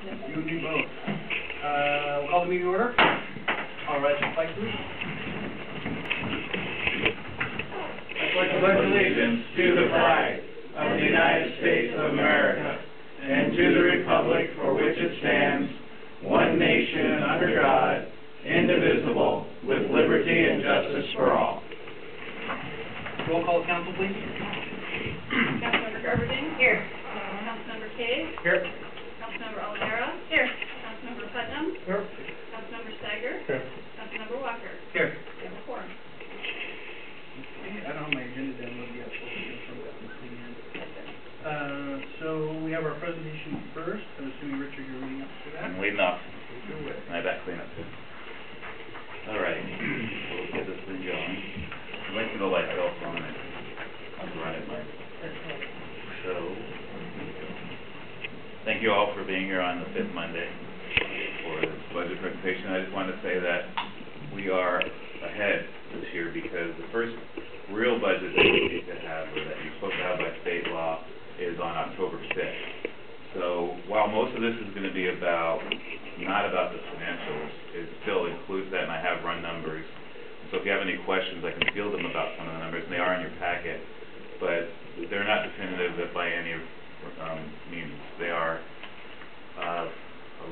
You would do both. We'll call the meeting to order. All right, flag, please. I pledge allegiance to the flag of the United States of America and to the republic for which it stands, one nation under God, indivisible, with liberty and justice for all. Roll call, council, please. Councilmember Garberding? Here. Councilmember Cave? Here. Councilmember Oliveira? Here. Councilmember Putnam? Here. Councilmember Steiger? Here. Councilmember Walker? Here. We have a quorum. I don't have my agenda downloaded yet, so we'll get from that in. So we have our presentation first. I'm assuming, Richard, you're reading up to that? I'm waiting up. Go away. My back cleanup too. All right, so let's get this thing going. I'd like to go like off on it. I'll run it, Mike. So, thank you all for being here on the 5th Monday for this budget presentation. I just wanted to say that we are ahead this year because the first real budget that we need to have, or that you're supposed to have by state law, is on October 5th. So while most of this is going to be not about the financials, it still includes that, and I have run numbers. So if you have any questions, I can field them about some of the numbers, and they are in your packet, but they're not definitive by any means. They are a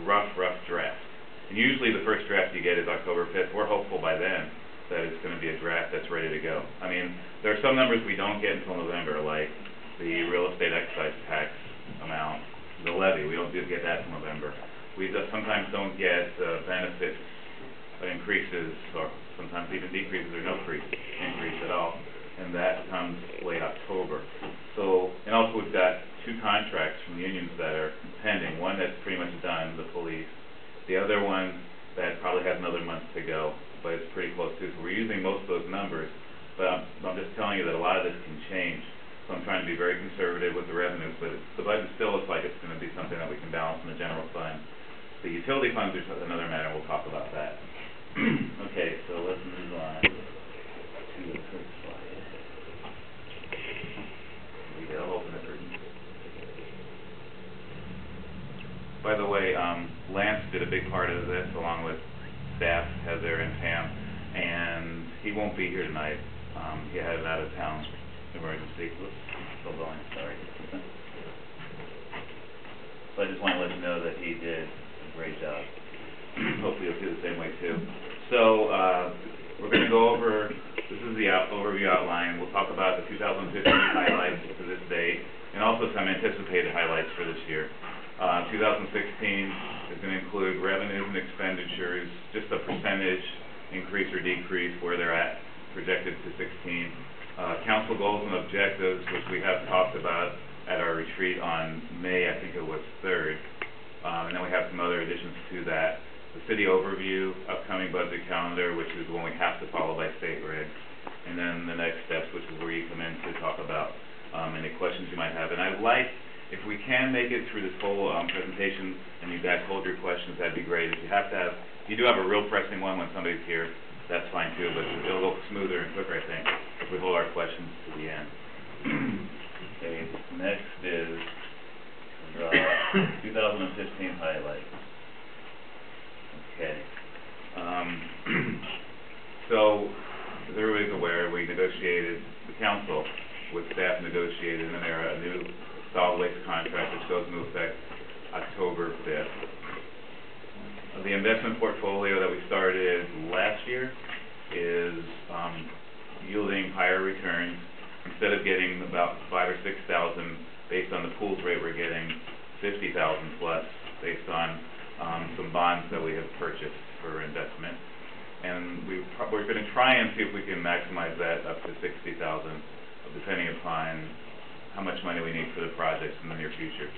rough draft. And usually the first draft you get is October 5th. We're hopeful by then that it's going to be a draft that's ready to go. I mean, there are some numbers we don't get until November, like the real estate excise tax amount, the levy. We don't get that until November. We sometimes don't get benefits increases, or sometimes even decreases, or no increase at all, and that comes late October. So, and also we've got 2 contracts from unions that are pending. One that's pretty much done, the police. The other one that probably has another month to go, but it's pretty close too. So we're using most of those numbers, but I'm just telling you that a lot of this can change. So I'm trying to be very conservative with the revenues, but the budget still looks like it's going to be something that we can balance in the general fund. The utility funds are another matter. We'll talk about that. Okay, so let's move on to the first slide. I'll open it for you. By the way, Lance did a big part of this, along with staff, Heather and Pam, and he won't be here tonight. He had an out-of-town emergency. Whoops, still going, sorry. So I just want to let you know that he did a great job. Hopefully you'll feel the same way too. So we're going to go over, this is the overview outline. We'll talk about the 2015 highlights to this date, and also some anticipated highlights for this year. 2016 is going to include revenues and expenditures, just a percentage increase or decrease where they're at, projected to 16. Council goals and objectives, which we have talked about at our retreat on May, I think it was 3rd. And then we have some other additions to that. The city overview, upcoming budget calendar, which is the one we have to follow by state regs. And then the next steps, which is where you come in to talk about any questions you might have. And I'd like, if we can make it through this whole presentation and you guys hold your questions, that'd be great. If you do have a real pressing one when somebody's here, that's fine too, but it'll go smoother and quicker, I think, if we hold our questions to the end. Okay, next is the 2015 highlights. Okay. So, as everybody's aware, we negotiated, the council with staff negotiated in Emera a new solid waste contract which goes into effect October 5th. The investment portfolio that we started last year is yielding higher returns. Instead of getting about 5,000 or 6,000 based on the pools rate, we're getting 50,000 plus based on some bonds that we have purchased for investment. And we're going to try and see if we can maximize that up to 60,000, depending upon how much money we need for the projects in the near future.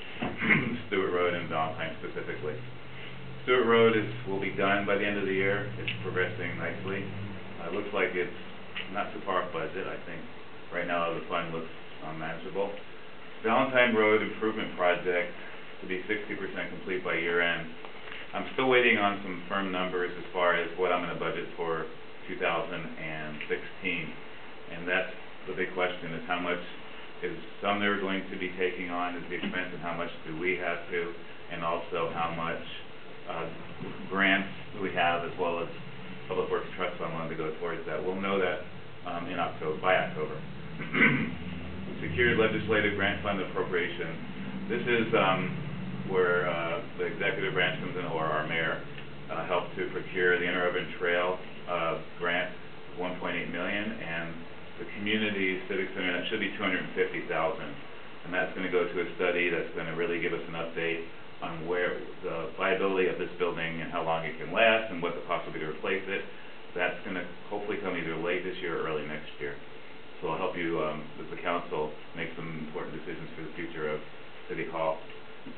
Stewart Road and Valentine specifically. Stewart Road will be done by the end of the year. It's progressing nicely. It looks like it's not too far off budget. I think right now the fund looks manageable. Valentine Road Improvement Project to be 60% complete by year end. I'm still waiting on some firm numbers as far as what I'm going to budget for 2016. And that's the big question, is how much is some they're going to be taking on as the expense, and how much do we have to, and also how much grants we have, as well as Public Works Trust Fund loan to go towards that. We'll know that by October. Secured legislative grant fund appropriation. This is where the executive branch comes in, or our mayor, helped to procure the Interurban Trail grant, $1.8 million, and the community civic center, that should be $250,000, and that's going to go to a study that's going to really give us an update on where the viability of this building and how long it can last and what the cost will be to replace it. That's going to hopefully come either late this year or early next year. So I'll help you, as the council, make some important decisions for the future of City Hall.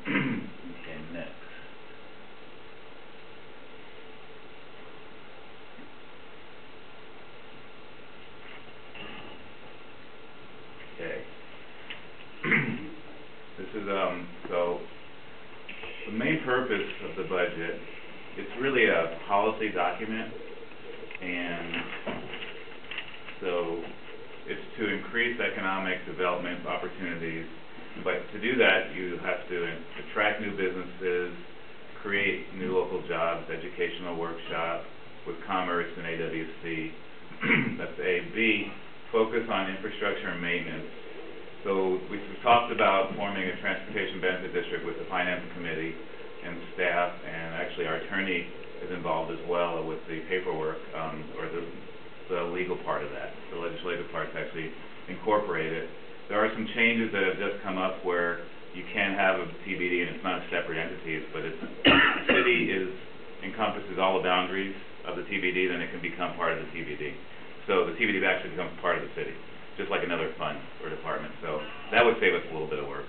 Okay, next. Okay. This is, so the main purpose of the budget, it's really a policy document, and so it's to increase economic development opportunities. But to do that, you have to attract new businesses, create new local jobs, educational workshop with commerce and AWC. That's A. B, focus on infrastructure and maintenance. So we've talked about forming a transportation benefit district with the finance committee and staff, and actually our attorney is involved as well with the paperwork, or the legal part of that, the legislative part to actually incorporate it. There are some changes that have just come up where you can have a TBD and it's not separate entities, but it's, the city encompasses all the boundaries of the TBD, then it can become part of the TBD. So the TBD actually becomes part of the city, just like another fund or department. So that would save us a little bit of work.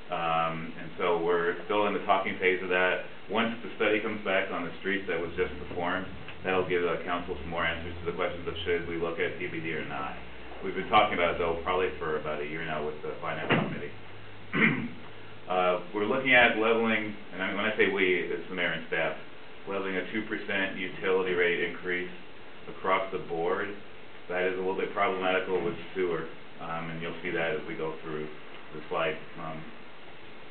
And so we're still in the talking phase of that. Once the study comes back on the streets that was just performed, that'll give the council some more answers to the questions of should we look at TBD or not. We've been talking about it, though, probably for about a year now with the finance committee. We're looking at leveling, and when I say we, it's the mayor and staff, leveling a 2% utility rate increase across the board. That is a little bit problematical with sewer, and you'll see that as we go through the slide,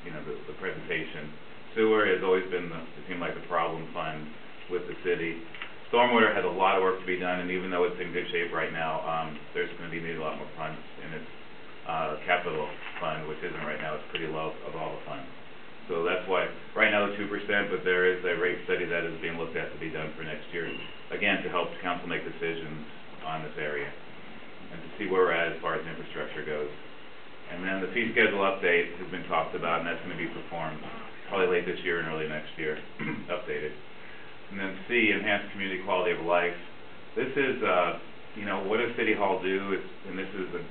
the presentation. Sewer has always been, it seemed like, the problem fund with the city. Stormwater has a lot of work to be done, and even though it's in good shape right now, there's going to be needed a lot more funds in its capital fund, which isn't right now. It's pretty low of all the funds. So that's why right now the 2%, but there is a rate study that is being looked at to be done for next year, again, to help council make decisions on this area and to see where we're at as far as infrastructure goes. And then the fee schedule update has been talked about, and that's going to be performed probably late this year and early next year, updated. And then C, enhanced community quality of life. This is, what does City Hall do? And this is, the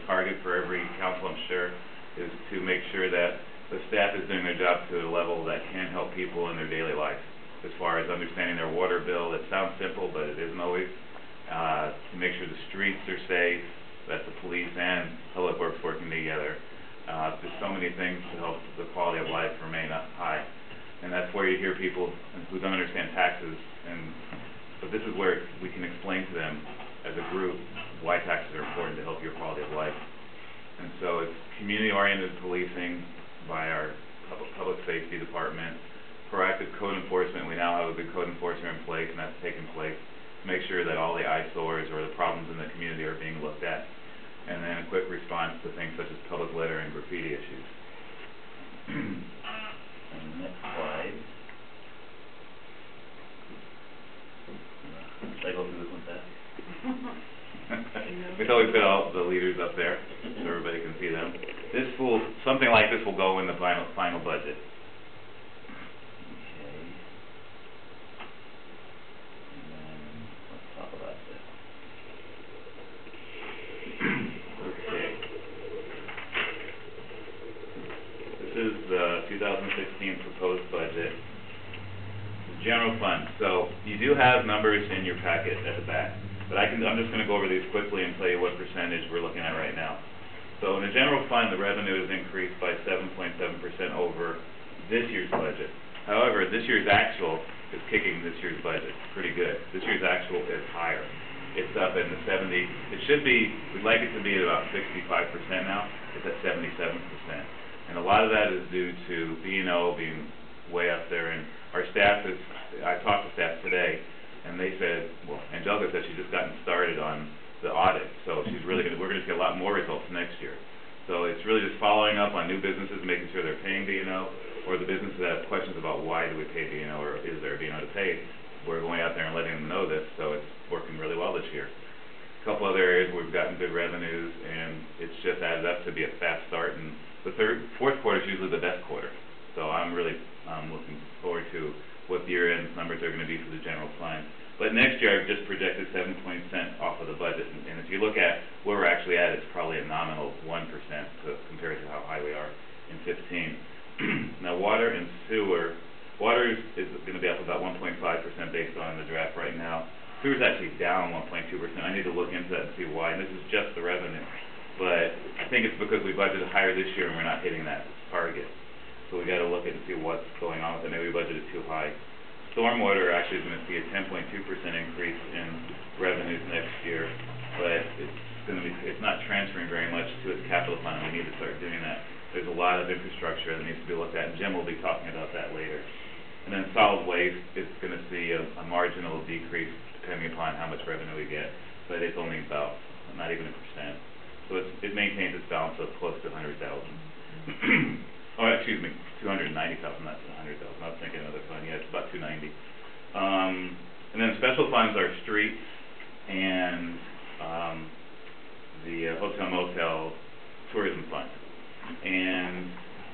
target for every council, I'm sure, is to make sure that the staff is doing their job to a level that can help people in their daily life, as far as understanding their water bill. It sounds simple, but it isn't always. To make sure the streets are safe, that the police and Public Works working together. There's so many things to help the quality of life remain up high. And that's where you hear people who don't understand taxes, but this is where we can explain to them as a group why taxes are important to help your quality of life. And so it's community-oriented policing by our public safety department, proactive code enforcement. We now have a good code enforcer in place, and that's taking place to make sure that all the eyesores or the problems in the community are being looked at. And then a quick response to things such as public litter and graffiti issues. And next slide. Should I go through this one fast? We thought we'd put all the leaders up there so everybody can see them. Something like this will go in the final budget. Okay. And then let's talk about this. Okay. This is the 2016 proposed budget. The general fund. So you do have numbers in your packet at the back, but I'm just going to go over these quickly and tell you what percentage we're looking at right now. So in the general fund, the revenue is increased by 7.7% over this year's budget. However, this year's actual is kicking this year's budget pretty good. This year's actual is higher. it's up in the 70, it should be, we'd like it to be at about 65% now, it's at 77%. And a lot of that is due to B&O being way up there, and our staff is, I talked to staff today, and they said, well, Angelica said she's just gotten started on the audit, so she's really we're gonna get a lot more results next year. So it's really just following up on new businesses, making sure they're paying B&O, or the businesses that have questions about why do we pay B&O, or is there a B&O to pay. We're going out there and letting them know this, so it's working really well this year. A couple other areas where we've gotten good revenues, and it's just added up to be a fast start, and the fourth quarter is usually the best quarter. So I'm really looking forward to what the year-end numbers are going to be for the general fund. But next year, I've just projected 7% off of the budget, and if you look at where we're actually at, it's probably a nominal 1% compared to how high we are in 15. Now, water and sewer, water is going to be up about 1.5% based on the draft right now. Sewer is actually down 1.2%. I need to look into that and see why, and this is just the revenue. But I think it's because we budgeted higher this year and we're not hitting that target. So we got to look at and see what's going on with it. Maybe we budgeted too high. Stormwater actually is going to see a 10.2% increase in revenues next year, but it's not transferring very much to its capital fund, and we need to start doing that. There's a lot of infrastructure that needs to be looked at, and Jim will be talking about that later. And then solid waste is going to see a marginal decrease depending upon how much revenue we get, but it's only about not even 1%. So it maintains its balance of close to 100,000. Oh, excuse me, 290,000, not 100,000. I was thinking another fund. Yeah, it's about 290. And then special funds are streets and the hotel motel tourism fund. And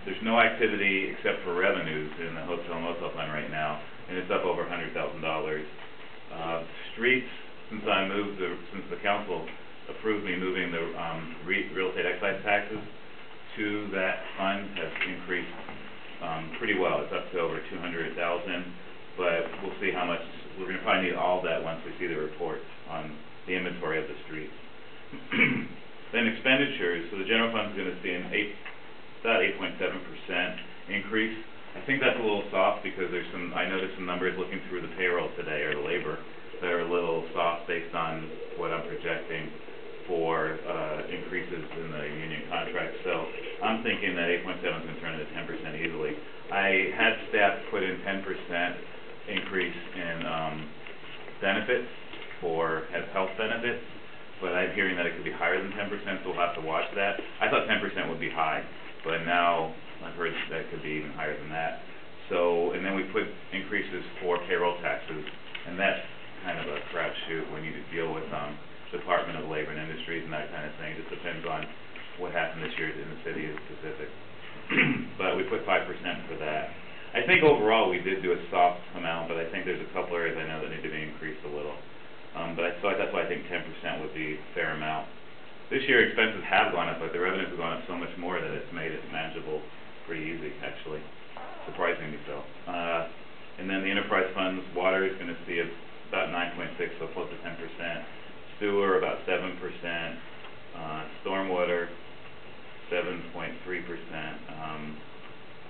there's no activity except for revenues in the hotel motel fund right now, and it's up over $100,000. Streets, since the council approved me moving the real estate excise taxes to that fund, has increased pretty well. It's up to over $200,000, but we'll see how much. We're going to probably need all that once we see the report on the inventory of the streets. Then expenditures, so the general fund is going to see about 8.7% increase. I think that's a little soft because I noticed some numbers looking through the payroll today, or the labor, that are a little soft based on what I'm projecting for increases in the union contract. So I'm thinking that 8.7 is going to turn into 10% easily. I had staff put in 10% increase in benefits for health benefits, but I'm hearing that it could be higher than 10%, so we'll have to watch that. I thought 10% would be high, but now I've heard that could be even higher than that. So, and then we put increases for payroll taxes, and that's kind of a crapshoot when you deal with Department of Labor and Industries and that kind of thing. It just depends on what happened this year in the city specific. But we put 5% for that. I think overall we did do a soft amount, but I think there's a couple areas I know that need to be increased a little. So that's why I think 10% would be a fair amount. This year expenses have gone up, but the revenues have gone up so much more that it's made it manageable pretty easy, actually, surprisingly so. And then the enterprise funds, water is going to see about 9.6, so close to 10%. Sewer about 7%. Stormwater 7.3%.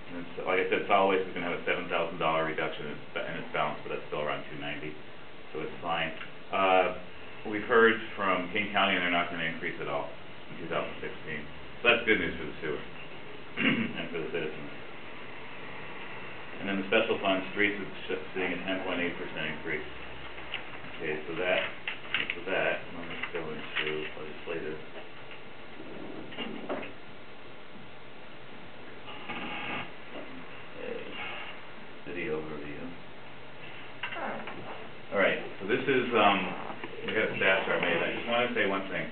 And so, like I said, solid waste is going to have a $7,000 reduction in its balance, but that's still around 290, so it's fine. We've heard from King County, and they're not going to increase at all in 2016. So that's good news for the sewer and for the citizens. And then the special fund, streets, is seeing a 10.8% increase. Okay, so that, let's go into legislative. City overview. All right, so this is, we got a staff chart made. I just want to say one thing.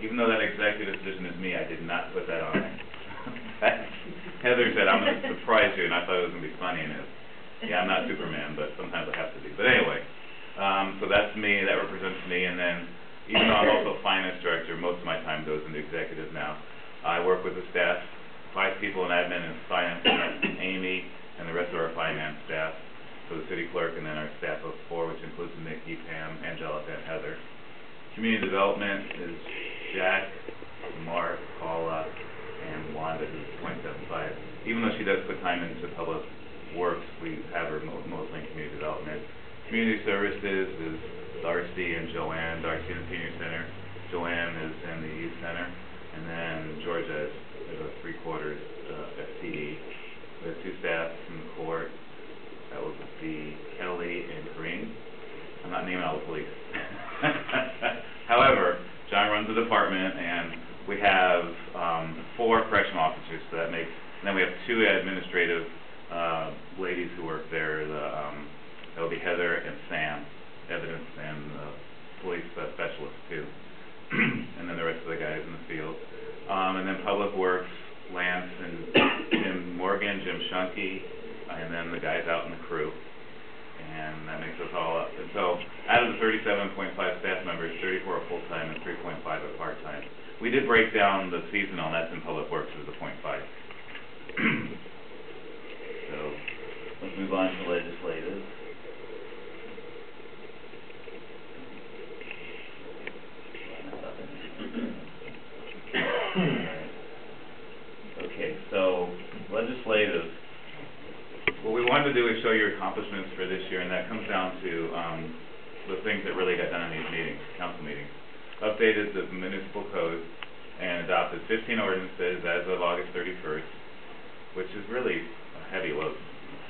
Even though that executive position is me, I did not put that on there. Heather said, I'm going to surprise you, and I thought it was going to be funny, and yeah, I'm not Superman, but sometimes I have to be. But anyway, so that's me, that represents me, and then even though I'm also finance director, most of my time goes into executive now. I work with the staff, 5 people in admin and finance, Amy, and the rest of our finance staff, for the city clerk, and then our staff of 4, which includes Nikki, Pam, Angelica, and Heather. Community development is Jack, Mark, Paula, and Wanda, who's 0.75. Even though she does put time into public works, we have her mostly in community development. Community services is Darcy and Joanne. Darcy in the senior center, Joanne is in the youth center, and then Georgia is a 3/4 FTE. We have 2 staff from the court. That would be Kelly and Green. I'm not naming all the police. However, John runs the department, and we have 4 correctional officers, so that makes, and then we have 2 administrative ladies who work there. That would be Heather and Sam, evidence and police specialists too. And then the rest of the guys in the field. And then Public Works, Lance and Jim Morgan, Jim Shunke, and then the guys out in the crew. And that makes us all up. And so, out of the 37.5 staff members, 34 are full-time and 3.5 are part-time. We did break down the seasonal, and that's in Public Works as a 0.5. So, let's move on to legislative. Okay, so, legislative. What we wanted to do is show your accomplishments for this year, and that comes down to the things that really got done in these meetings, council meetings. Updated the municipal code and adopted 15 ordinances as of August 31st, which is really a heavy load.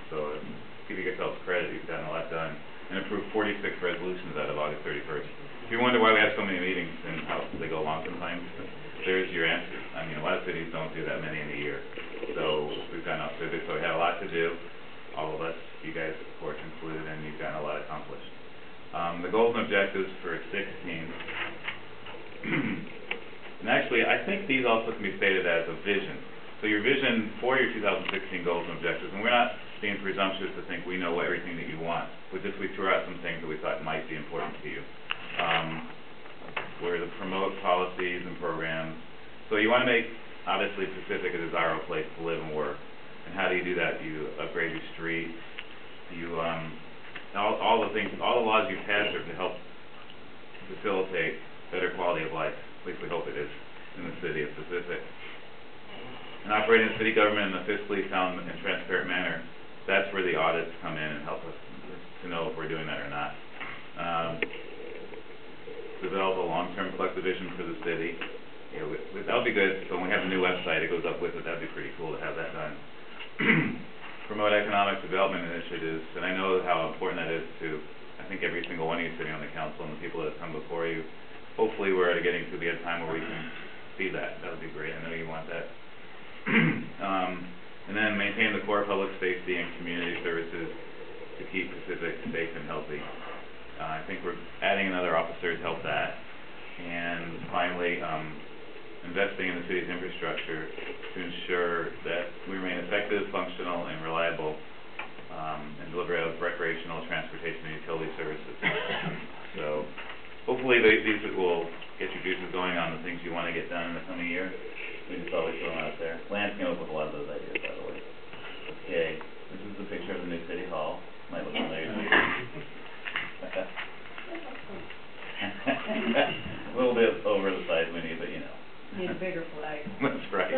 So give yourselves credit, you've gotten a lot done, and approved 46 resolutions out of August 31st. If you wonder why we have so many meetings and how they go long sometimes, there's your answer. I mean, a lot of cities don't do that many in a year. So we've gotten up to it, so we had a lot to do. All of us, you guys, of course, included, and you've gotten a lot accomplished. The goals and objectives for 16. And actually, I think these also can be stated as a vision. So your vision for your 2016 goals and objectives, and we're not being presumptuous to think we know everything that you want. We threw out some things that we thought might be important to you. We're to promote policies and programs. So you want to make, obviously, Pacific a desirable place to live and work. And how do you do that? You upgrade your streets. You all the things, all the laws you've passed are to help facilitate better quality of life. At least we hope it is in the city of Pacific. And operating the city government in a fiscally sound and transparent manner. That's where the audits come in and help us to know if we're doing that or not. Develop a long-term collective vision for the city. You know, that would be good. So when we have a new website, it goes up with it. That'd be pretty cool to have that done. Promote economic development initiatives, and I know how important that is to, I think, every single one of you sitting on the council and the people that have come before you. Hopefully we're getting to be at a time where we can see that. That would be great. I know you want that. And then maintain the core public safety and community services to keep Pacific safe and healthy. I think we're adding another officer to help that. And finally, investing in the city's infrastructure to ensure that we remain effective, functional, and reliable, and deliver of recreational, transportation, and utility services. So hopefully these will get your juices going on the things you want to get done in the coming year. We just always throw them out there. Lance came up with a lot of those ideas, by the way. Okay, this is the picture of the new city hall. Might look familiar to you. A little bit over the size we need, but you know. Need a bigger flag. That's right.